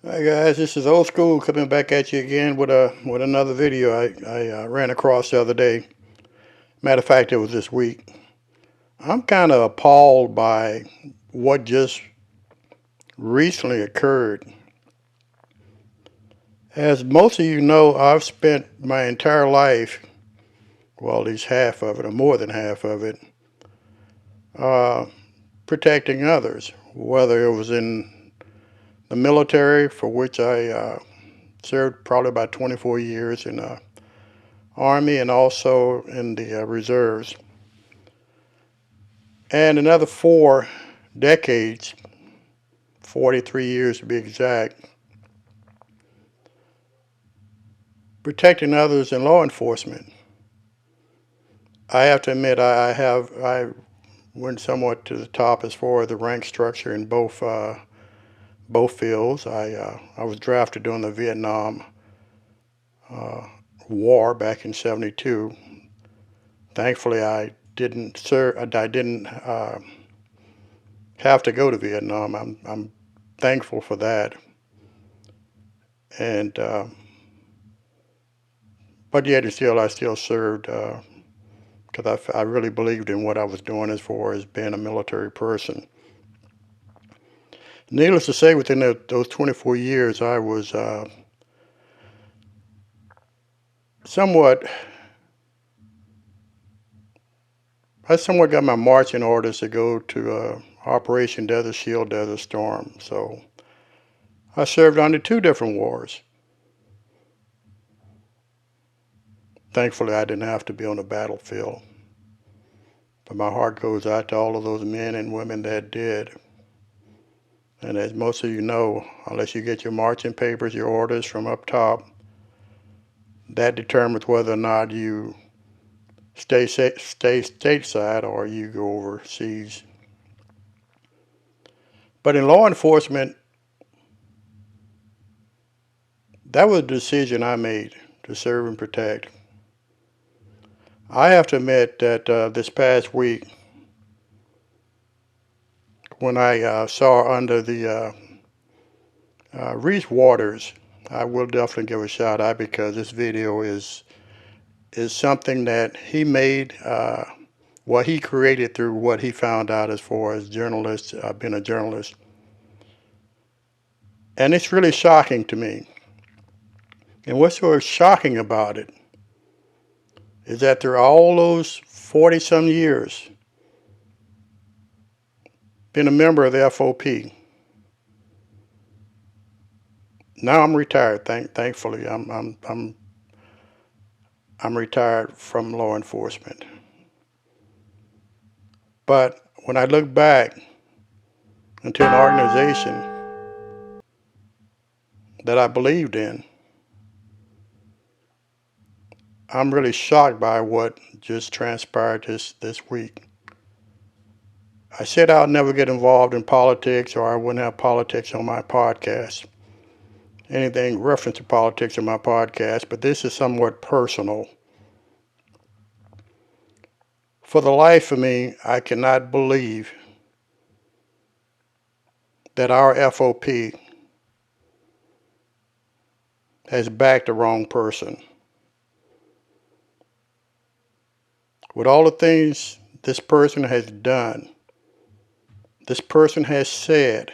Hi guys, this is Old School coming back at you again with another video I ran across the other day. Matter of fact, it was this week. I'm kind of appalled by what just recently occurred. As most of you know, I've spent my entire life, well, at least half of it, or more than half of it, uh, protecting others. Whether it was in the military, for which I served probably about 24 years in Army and also in the reserves. And another 4 decades, 43 years to be exact, protecting others in law enforcement. I have to admit I went somewhat to the top as far as the rank structure in both fields. I was drafted during the Vietnam uh, War back in '72. Thankfully, I didn't serve. I didn't have to go to Vietnam. I'm thankful for that. And but yet, and still, I still served because I really believed in what I was doing as far as being a military person. Needless to say, within those 24 years, I was somewhat. I somewhat got my marching orders to go to Operation Desert Shield, Desert Storm. So I served under 2 different wars. Thankfully, I didn't have to be on the battlefield. But my heart goes out to all of those men and women that did. And as most of you know, unless you get your marching papers, your orders from up top, that determines whether or not you stay stateside or you go overseas. But in law enforcement, that was a decision I made to serve and protect. I have to admit that this past week, when I saw under the Reese Waters, I will definitely give a shout out because this video is something that he made, what he created through what he found out as far as journalists, being a journalist. And it's really shocking to me. And what's so shocking about it is that through all those 40 some years, being a member of the FOP, now I'm retired. Thankfully, I'm retired from law enforcement. But when I look back into an organization that I believed in, I'm really shocked by what just transpired this week. I said I'll never get involved in politics or I wouldn't have politics on my podcast. Anything reference to politics in my podcast, but this is somewhat personal. For the life of me, I cannot believe that our FOP has backed the wrong person. With all the things this person has done, this person has said,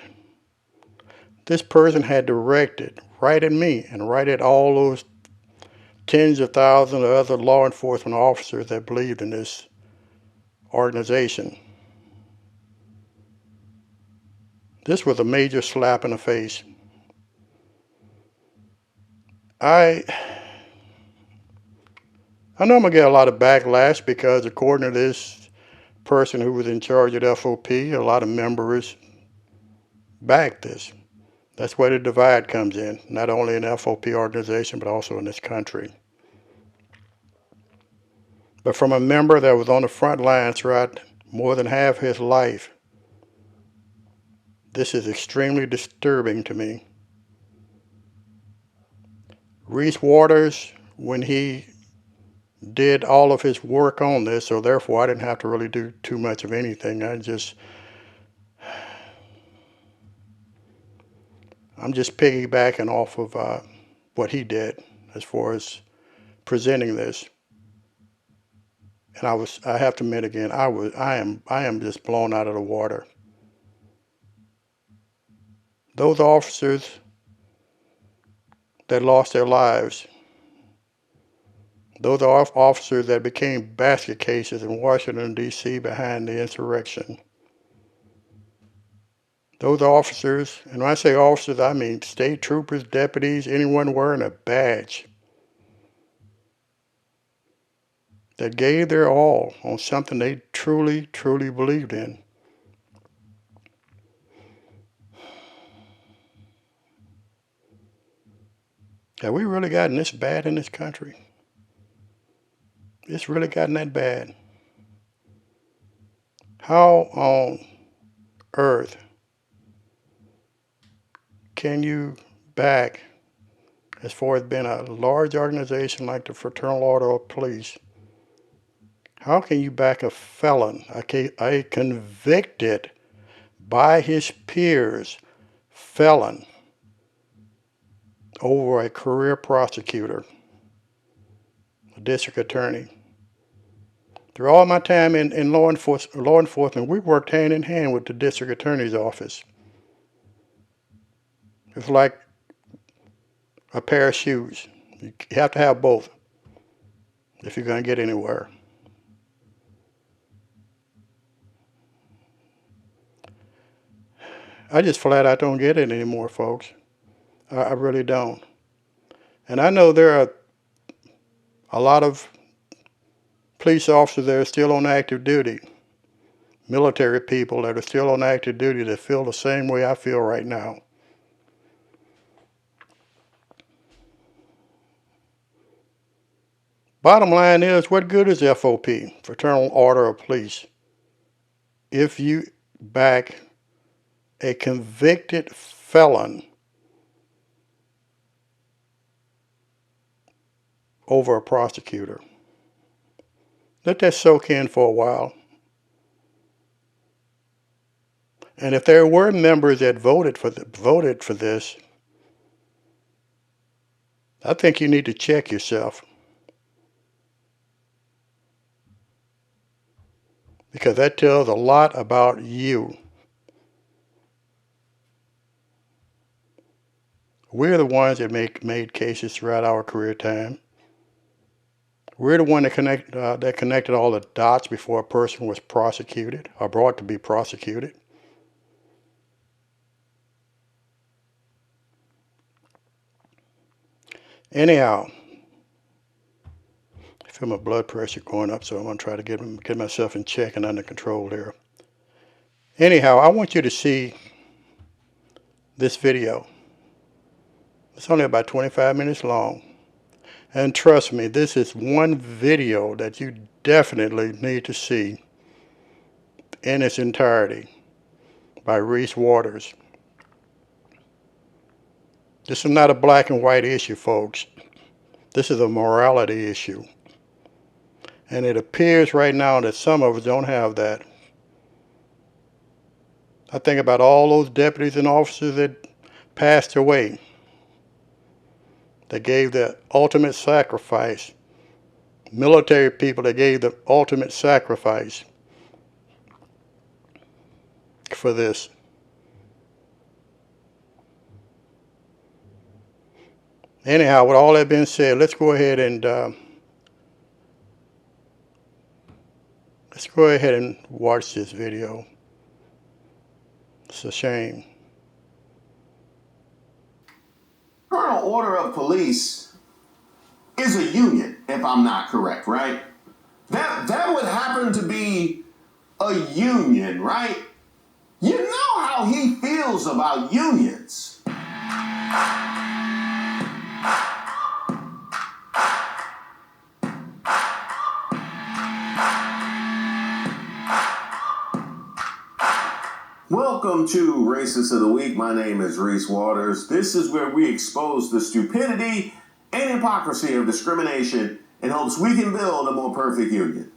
this person had directed right at me and right at all those tens of thousands of other law enforcement officers that believed in this organization. This was a major slap in the face. I know I'm going to get a lot of backlash because according to this person who was in charge of the FOP, a lot of members backed this. That's where the divide comes in, not only in the FOP organization, but also in this country. But from a member that was on the front line throughout more than half his life, this is extremely disturbing to me. Reese Waters, when he did all of his work on this, so therefore I didn't have to really do too much of anything. I'm just piggybacking off of what he did as far as presenting this. And I have to admit again, I am just blown out of the water. Those officers that lost their lives, those are officers that became basket cases in Washington, D.C. behind the insurrection. Those officers, and when I say officers, I mean state troopers, deputies, anyone wearing a badge, that gave their all on something they truly, truly believed in. Have we really gotten this bad in this country? It's really gotten that bad. How on earth can you back, as far as being a large organization like the Fraternal Order of Police, how can you back a felon, a convicted by his peers felon, over a career prosecutor, a district attorney? Through all my time in law enforcement, we worked hand in hand with the district attorney's office. It's like a pair of shoes. You have to have both if you're going to get anywhere. I just flat out don't get it anymore, folks. I really don't. And I know there are a lot of police officers that are still on active duty, military people that are still on active duty that feel the same way I feel right now. Bottom line is, what good is FOP, Fraternal Order of Police, if you back a convicted felon over a prosecutor? Let that soak in for a while. And if there were members that voted for this, I think you need to check yourself, because that tells a lot about you. We're the ones that made cases throughout our career time. We're the one that connected all the dots before a person was prosecuted or brought to be prosecuted. Anyhow, I feel my blood pressure going up, so I'm going to try to get myself in check and under control here. Anyhow, I want you to see this video. It's only about 25 minutes long. And trust me, this is one video that you definitely need to see in its entirety, by Reese Waters. This is not a black and white issue, folks. This is a morality issue. And it appears right now that some of us don't have that. I think about all those deputies and officers that passed away, that gave the ultimate sacrifice, military people that gave the ultimate sacrifice for this. Anyhow, with all that being said, let's go ahead and watch this video. It's a shame. Fraternal Order of Police is a union, if I'm not correct, right? That would happen to be a union, right? You know how he feels about unions. Welcome to Racist of the Week. My name is Reese Waters. This is where we expose the stupidity and hypocrisy of discrimination in hopes we can build a more perfect union.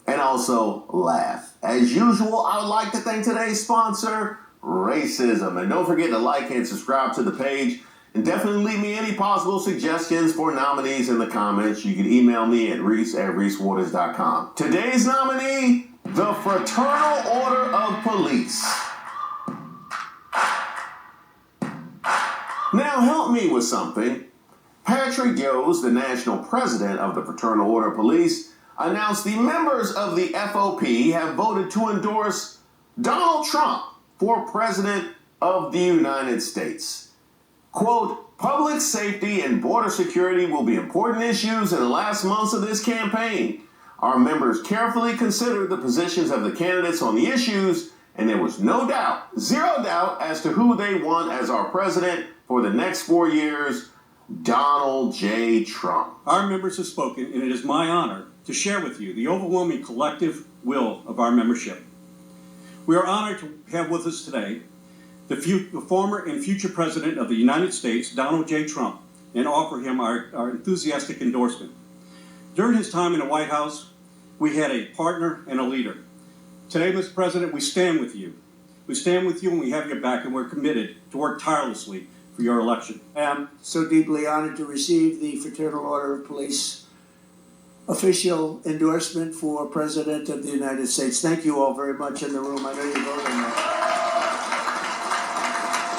And also laugh. As usual, I would like to thank today's sponsor, racism. And don't forget to like and subscribe to the page. And definitely leave me any possible suggestions for nominees in the comments. You can email me at reese@reesewaters.com. Today's nominee, the Fraternal Order of Police. Now help me with something. Patrick Yos, the national president of the Fraternal Order of Police, announced the members of the FOP have voted to endorse Donald Trump for president of the United States. Quote, public safety and border security will be important issues in the last months of this campaign. Our members carefully considered the positions of the candidates on the issues, and there was no doubt, zero doubt, as to who they want as our president for the next 4 years, Donald J. Trump. Our members have spoken, and it is my honor to share with you the overwhelming collective will of our membership. We are honored to have with us today the former and future President of the United States, Donald J. Trump, and offer him our enthusiastic endorsement. During his time in the White House, we had a partner and a leader. Today, Mr. President, we stand with you. We stand with you and we have your back, and we're committed to work tirelessly for your election. I am so deeply honored to receive the Fraternal Order of Police official endorsement for President of the United States. Thank you all very much in the room. I know you voted on that.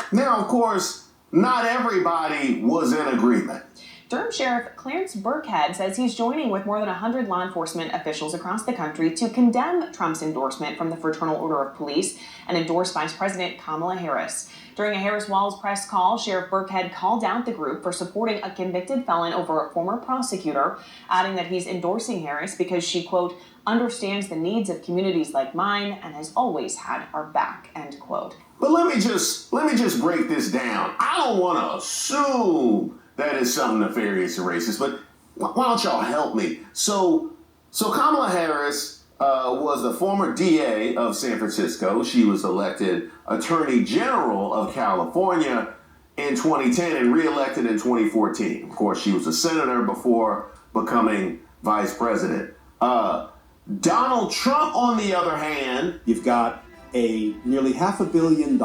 Now, of course, not everybody was in agreement. Durham Sheriff Clarence Birkhead says he's joining with more than 100 law enforcement officials across the country to condemn Trump's endorsement from the Fraternal Order of Police and endorse Vice President Kamala Harris. During a Harris-Walz press call, Sheriff Birkhead called out the group for supporting a convicted felon over a former prosecutor, adding that he's endorsing Harris because she, quote, understands the needs of communities like mine and has always had our back, end quote. But let me just break this down. I don't want to assume that is something nefarious and racist, but why don't y'all help me? So Kamala Harris was the former DA of San Francisco. She was elected Attorney General of California in 2010 and reelected in 2014. Of course, she was a senator before becoming vice president. Donald Trump, on the other hand, you've got a nearly $500 million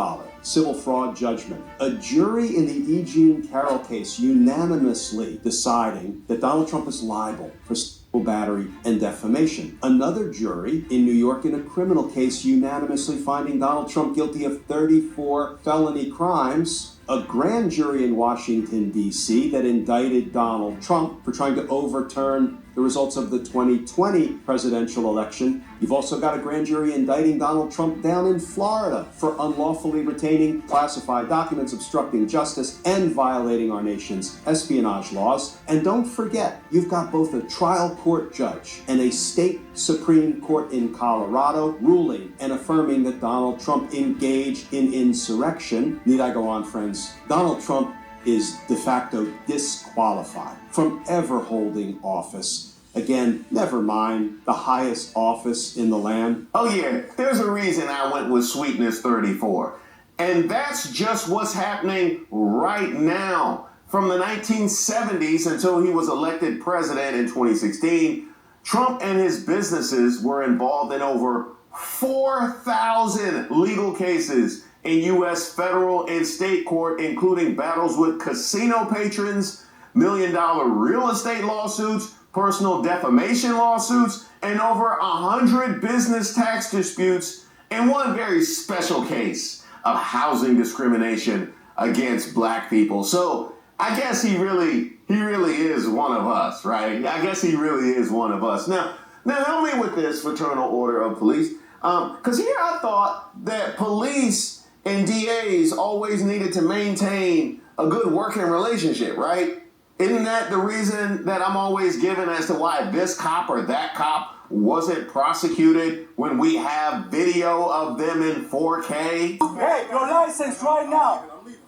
civil fraud judgment. A jury in the E. Jean Carroll case unanimously deciding that Donald Trump is liable for sexual battery and defamation. Another jury in New York in a criminal case unanimously finding Donald Trump guilty of 34 felony crimes. A grand jury in Washington, D.C. that indicted Donald Trump for trying to overturn the results of the 2020 presidential election. You've also got a grand jury indicting Donald Trump down in Florida for unlawfully retaining classified documents, obstructing justice, and violating our nation's espionage laws. And don't forget, you've got both a trial court judge and a state Supreme Court in Colorado ruling and affirming that Donald Trump engaged in insurrection. Need I go on, friends? Donald Trump is de facto disqualified from ever holding office. Again, never mind the highest office in the land. Oh yeah, there's a reason I went with Sweetness 34. And that's just what's happening right now. From the 1970s until he was elected president in 2016, Trump and his businesses were involved in over 4,000 legal cases in U.S. federal and state court, including battles with casino patrons, million-dollar real estate lawsuits, personal defamation lawsuits, and over 100 business tax disputes, and one very special case of housing discrimination against black people. So I guess he really is one of us, right? I guess he really is one of us. Now help me with this Fraternal Order of Police, because here I thought that police and DAs always needed to maintain a good working relationship, right? Isn't that the reason that I'm always given as to why this cop or that cop wasn't prosecuted when we have video of them in 4K? Hey, your license right now,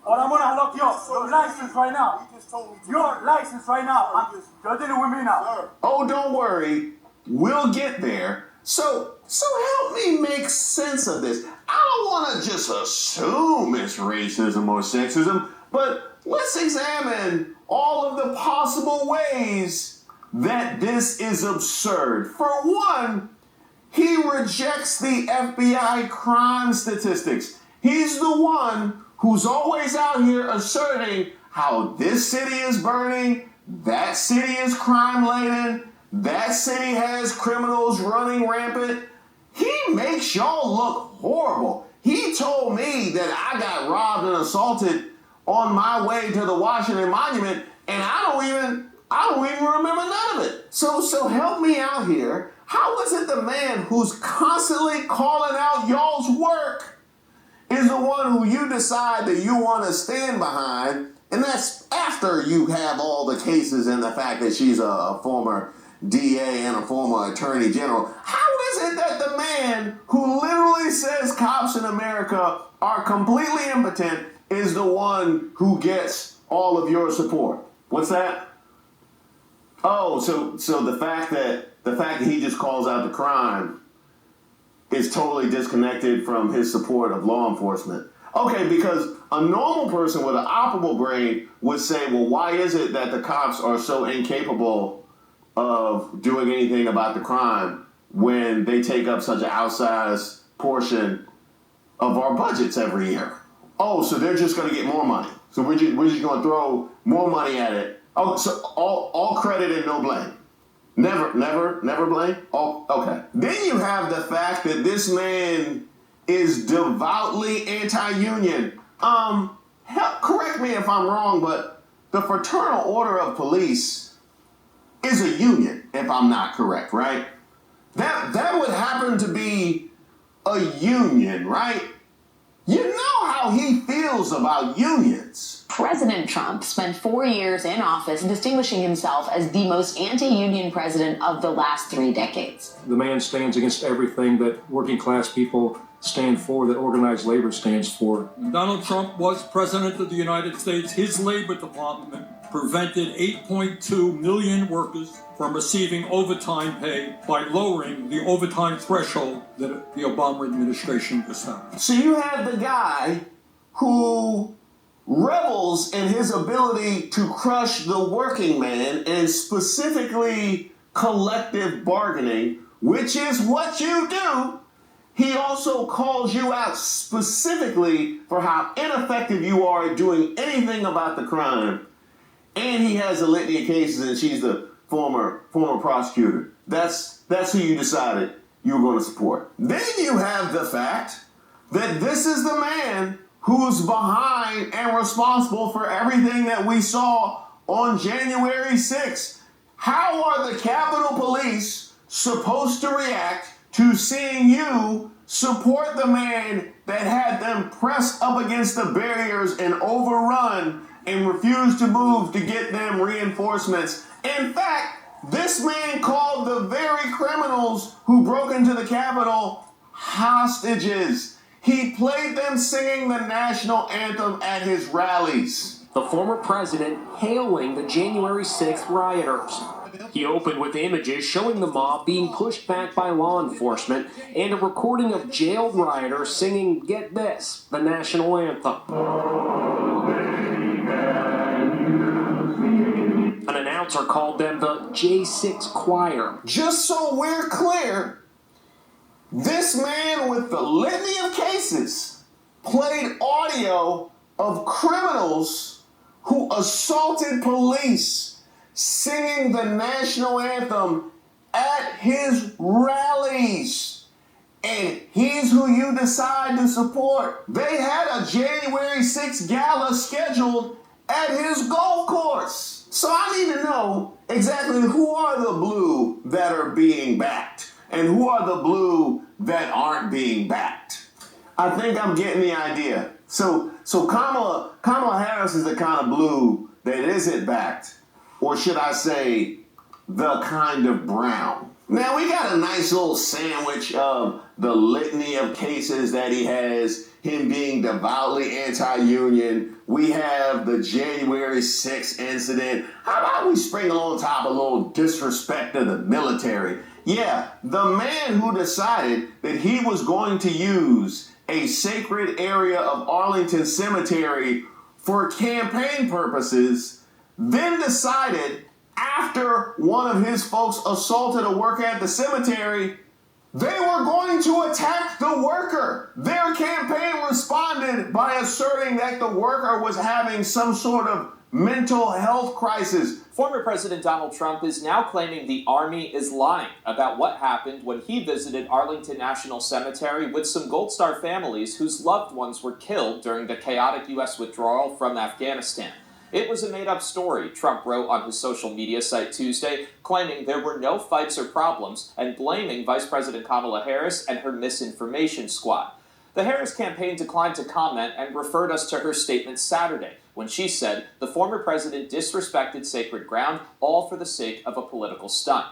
or I'm gonna lock you up. Your license right now. Your license right now. You're dealing with me now. Oh, don't worry. We'll get there. So help me make sense of this. I don't want to just assume it's racism or sexism, but let's examine all of the possible ways that this is absurd. For one, he rejects the FBI crime statistics. He's the one who's always out here asserting how this city is burning, that city is crime-laden, that city has criminals running rampant. He makes y'all look horrible. He told me that I got robbed and assaulted on my way to the Washington Monument, and I don't even remember none of it. So help me out here. How is it the man who's constantly calling out y'all's work is the one who you decide that you want to stand behind, and that's after you have all the cases and the fact that she's a former DA and a former attorney general? How is it that the man who literally says cops in America are completely impotent is the one who gets all of your support? What's that? Oh, so the fact that he just calls out the crime is totally disconnected from his support of law enforcement. Okay, because a normal person with an operable brain would say, well, why is it that the cops are so incapable of doing anything about the crime when they take up such an outsized portion of our budgets every year? Oh, so they're just going to get more money. So we're just going to throw more money at it. Oh, so all credit and no blame. Never blame? Oh, okay. Then you have the fact that this man is devoutly anti-union. Correct me if I'm wrong, but the Fraternal Order of Police is a union, if I'm not correct, right? That would happen to be a union, right? You know how he feels about unions. President Trump spent 4 years in office distinguishing himself as the most anti-union president of the last 3 decades. The man stands against everything that working class people stand for, that organized labor stands for. When Donald Trump was president of the United States, his Labor Department prevented 8.2 million workers from receiving overtime pay by lowering the overtime threshold that the Obama administration established. So you have the guy who revels in his ability to crush the working man, and specifically collective bargaining, which is what you do. He also calls you out specifically for how ineffective you are at doing anything about the crime. And he has a litany of cases, and she's the former prosecutor. That's who you decided you were going to support. Then you have the fact that this is the man who's behind and responsible for everything that we saw on January 6th. How are the Capitol Police supposed to react to seeing you support the man that had them pressed up against the barriers and overrun and refused to move to get them reinforcements? In fact, this man called the very criminals who broke into the Capitol hostages. He played them singing the national anthem at his rallies. The former president hailing the January 6th rioters. He opened with images showing the mob being pushed back by law enforcement and a recording of jailed rioters singing, get this, the national anthem. An announcer called them the J6 Choir. Just so we're clear, this man with the litany of cases played audio of criminals who assaulted police singing the national anthem at his rallies. And he's who you decide to support. They had a January 6th gala scheduled at his golf course. So I need to know exactly who are the blue that are being backed and who are the blue that aren't being backed. I think I'm getting the idea. So Kamala Harris is the kind of blue that isn't backed, or should I say, the kind of brown. Now we got a nice little sandwich of the litany of cases that he has, him being devoutly anti-union. We have the January 6th incident. How about we sprinkle on top a little disrespect of the military? Yeah, the man who decided that he was going to use a sacred area of Arlington Cemetery for campaign purposes, then decided after one of his folks assaulted a worker at the cemetery They were going to attack the worker. Their campaign responded by asserting that the worker was having some sort of mental health crisis. Former President Donald Trump is now claiming the Army is lying about what happened when he visited Arlington National Cemetery with some Gold Star families whose loved ones were killed during the chaotic U.S. withdrawal from Afghanistan. It was a made-up story, Trump wrote on his social media site Tuesday, claiming there were no fights or problems and blaming Vice President Kamala Harris and her misinformation squad. The Harris campaign declined to comment and referred us to her statement Saturday, when she said the former president disrespected sacred ground, all for the sake of a political stunt.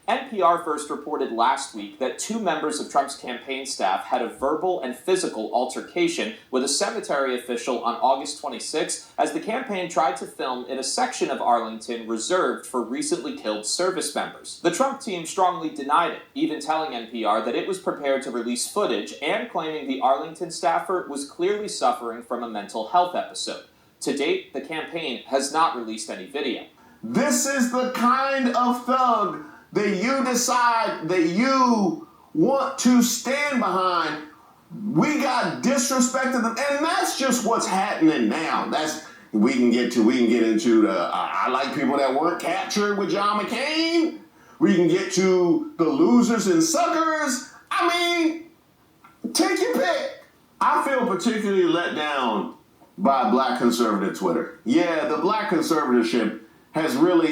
NPR first reported last week that 2 members of Trump's campaign staff had a verbal and physical altercation with a cemetery official on August 26 as the campaign tried to film in a section of Arlington reserved for recently killed service members. The Trump team strongly denied it, even telling NPR that it was prepared to release footage and claiming the Arlington staffer was clearly suffering from a mental health episode. To date, the campaign has not released any video. This is the kind of thug that you decide that you want to stand behind. We got disrespected them, and that's just what's happening now. We can get into the I like people that weren't captured with John McCain. We can get to the losers and suckers. I mean, take your pick. I feel particularly let down by Black conservative Twitter. Yeah, the Black conservatorship has really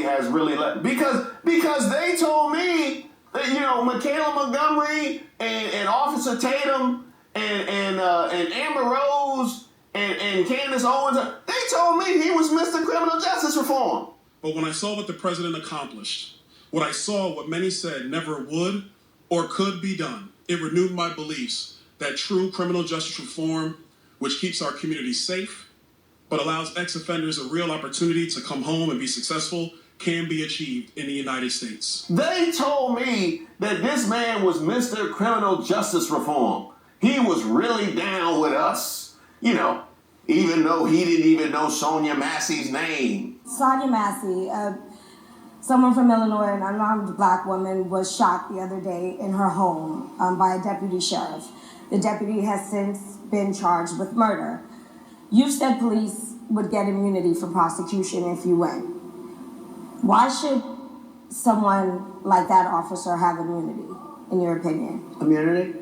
because they told me that, you know, Michaela Montgomery and Officer Tatum and Amber Rose and Candace Owens, they told me he was Mr. Criminal Justice Reform. But when I saw what the president accomplished, what I saw what many said never would or could be done, it renewed my beliefs that true criminal justice reform, which keeps our communities safe, but allows ex-offenders a real opportunity to come home and be successful, can be achieved in the United States. They told me that this man was Mr. Criminal Justice Reform. He was really down with us, you know, even though he didn't even know Sonia Massey's name. Sonia Massey, someone from Illinois, an unarmed Black woman, was shot the other day in her home by a deputy sheriff. The deputy has since been charged with murder. You said police would get immunity for prosecution if you win. Why should someone like that officer have immunity, in your opinion? Immunity?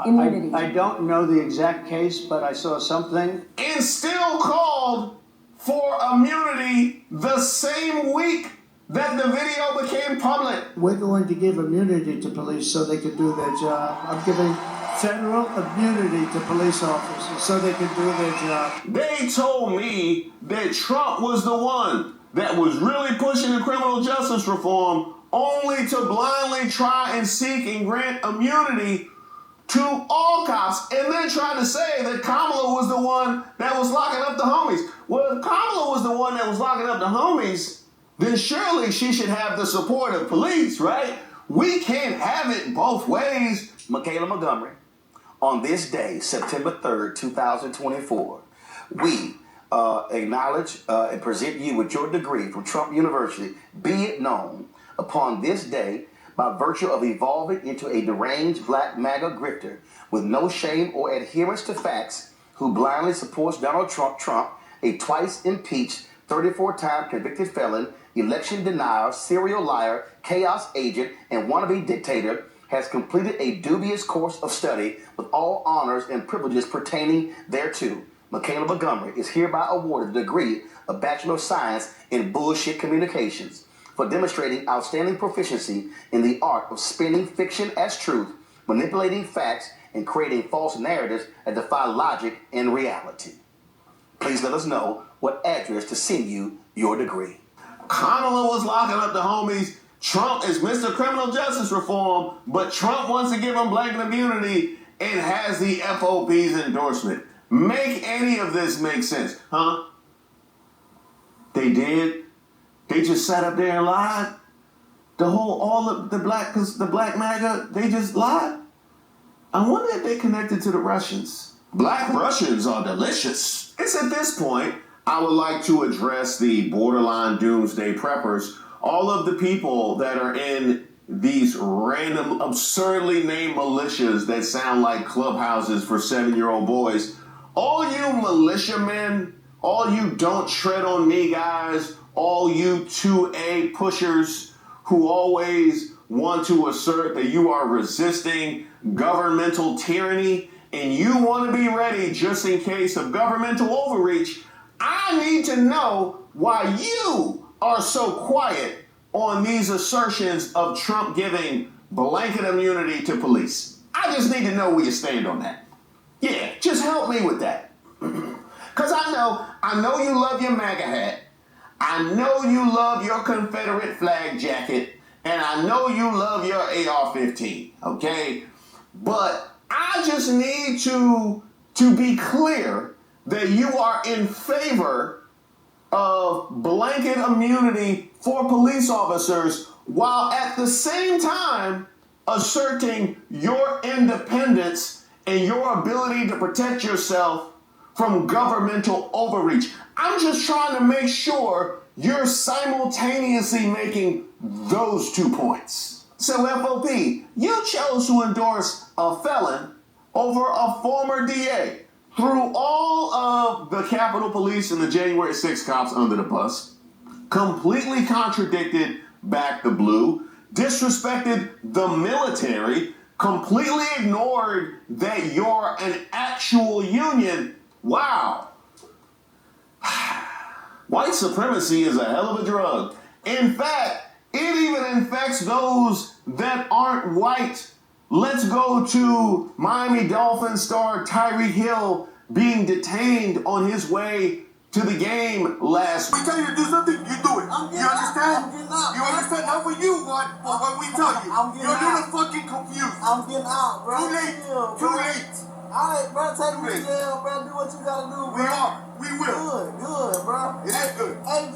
Immunity. I don't know the exact case, but I saw something. And still called for immunity the same week that the video became public. We're going to give immunity to police so they can do their job. I'm giving federal immunity to police officers so they can do their job. They told me that Trump was the one that was really pushing the criminal justice reform, only to blindly try and seek and grant immunity to all cops, and then try to say that Kamala was the one that was locking up the homies. Well, if Kamala was the one that was locking up the homies, then surely she should have the support of police, right? We can't have it both ways. Michaela Montgomery, on this day, September 3rd, 2024, we acknowledge and present you with your degree from Trump University, be it known, upon this day, by virtue of evolving into a deranged Black MAGA grifter with no shame or adherence to facts, who blindly supports Donald Trump, a twice impeached, 34-time convicted felon, election denier, serial liar, chaos agent, and wannabe dictator, has completed a dubious course of study with all honors and privileges pertaining thereto. Michaela Montgomery is hereby awarded the degree of Bachelor of Science in Bullshit Communications for demonstrating outstanding proficiency in the art of spinning fiction as truth, manipulating facts, and creating false narratives that defy logic and reality. Please let us know what address to send you your degree. Kamala was locking up the homies. Trump is Mr. Criminal Justice Reform, but Trump wants to give him blanket immunity and has the FOP's endorsement. Make any of this make sense, huh? They did? They just sat up there and lied? The black MAGA, they just lied? I wonder if they connected to the Russians. Black Russians are delicious. It's at this point I would like to address the borderline doomsday preppers, all of the people that are in these random, absurdly named militias that sound like clubhouses for 7-year-old boys. All you militiamen, all you don't tread on me guys, all you 2A pushers who always want to assert that you are resisting governmental tyranny and you want to be ready just in case of governmental overreach, I need to know why you are so quiet on these assertions of Trump giving blanket immunity to police. I just need to know where you stand on that. Yeah, just help me with that. Because I know you love your MAGA hat. I know you love your Confederate flag jacket. And I know you love your AR-15, okay? But I just need to be clear that you are in favor of blanket immunity for police officers while at the same time asserting your independence and your ability to protect yourself from governmental overreach. I'm just trying to make sure you're simultaneously making those 2 points. So FOP, you chose to endorse a felon over a former DA. Threw all of the Capitol Police and the January 6 cops under the bus, completely contradicted Back the Blue, disrespected the military, completely ignored that you're an actual union. Wow. White supremacy is a hell of a drug. In fact, it even infects those that aren't white. Let's go to Miami Dolphins star Tyreek Hill being detained on his way to the game last week. We tell you to do something, you do it. You understand? You understand? Not what you want, but what we tell you. You're a little fucking confused. I'm getting out, bro. Too late. Too late. Alright, bro, take me to jail, bro. Do what you gotta do, bro. We are. We will. Good, bro. It is good. Hey.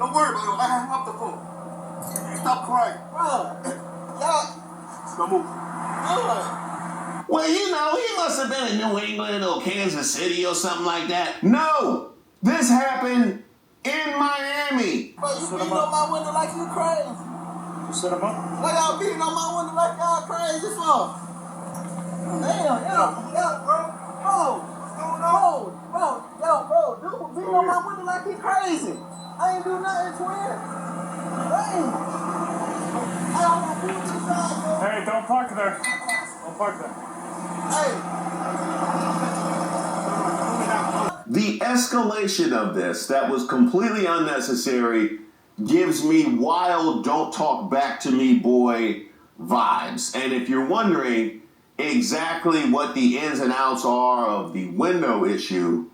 Don't worry about it. I hang up the phone. Stop crying. Bro. Yeah. Come on. Good. Well, he must have been in New England or Kansas City or something like that. No, this happened in Miami. Bro, you beating on my window like you crazy. You set him up? What y'all beating on my window like y'all crazy for? Damn, bro. Dude, beating on my window like he crazy. I ain't do nothing, twin. Damn. Hey, don't park there. Don't park there. The escalation of this that was completely unnecessary gives me wild don't talk back to me boy vibes. And if you're wondering exactly what the ins and outs are of the window issue,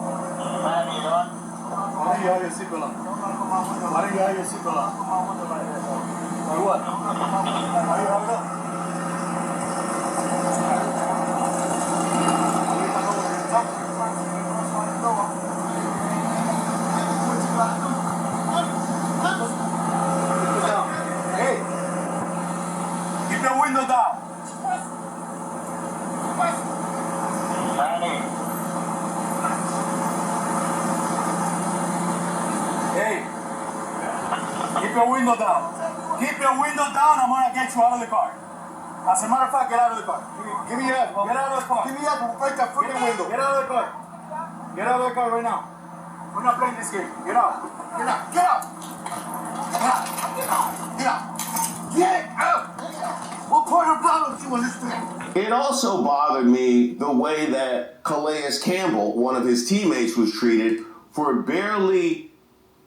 Keep your window down. Hey, keep your window down. Keep your window down. I'm gonna get you out of the car. As a matter of fact, get out of the car. Give me up. Get out of the car. Give me up and break that freaking window. Get out of the car. Get out of the car right now. We're not playing this game. Get out. Get out. Get out. Get out. Get out. Get out. Get out. What part of problems you understand? it also bothered me the way that Calais Campbell, one of his teammates, was treated for barely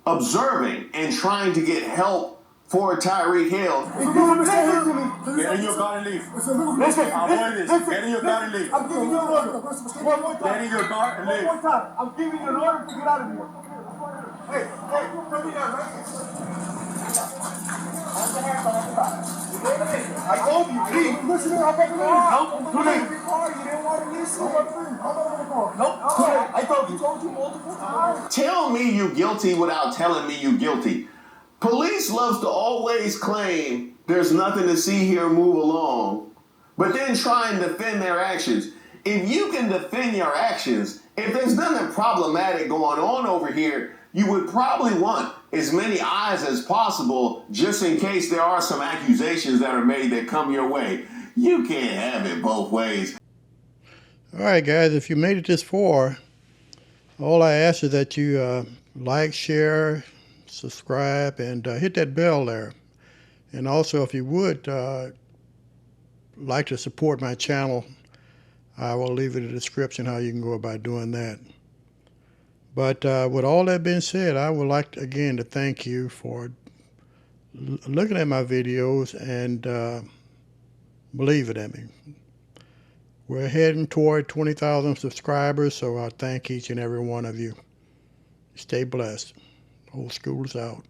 observing and trying to get help for Tyreek Hill. Get in your car and leave. Listen, avoid this. Get in your car and leave. I'm giving you an order. One more time. Get in your car and leave. One more time. I'm giving you an order to get out of here. Hey, put me down, right? I told you, leave. Listen to me, I'm going to leave. Nope, too late. You didn't want to listen. Nope, I told you multiple times. Tell me you guilty without telling me you guilty. Police loves to always claim there's nothing to see here, move along, but then try and defend their actions. If you can defend your actions If there's nothing problematic going on over here, you would probably want as many eyes as possible just in case there are some accusations that are made that come your way. You can't have it both ways. All right, guys, if you made it this far, all I ask is that you like, share, subscribe, and hit that bell there. And also, if you would like to support my channel, I will leave in the description how you can go about doing that. But with all that being said, I would like, again, to thank you for looking at my videos and believing in me. We're heading toward 20,000 subscribers, so I thank each and every one of you. Stay blessed. Old school is out.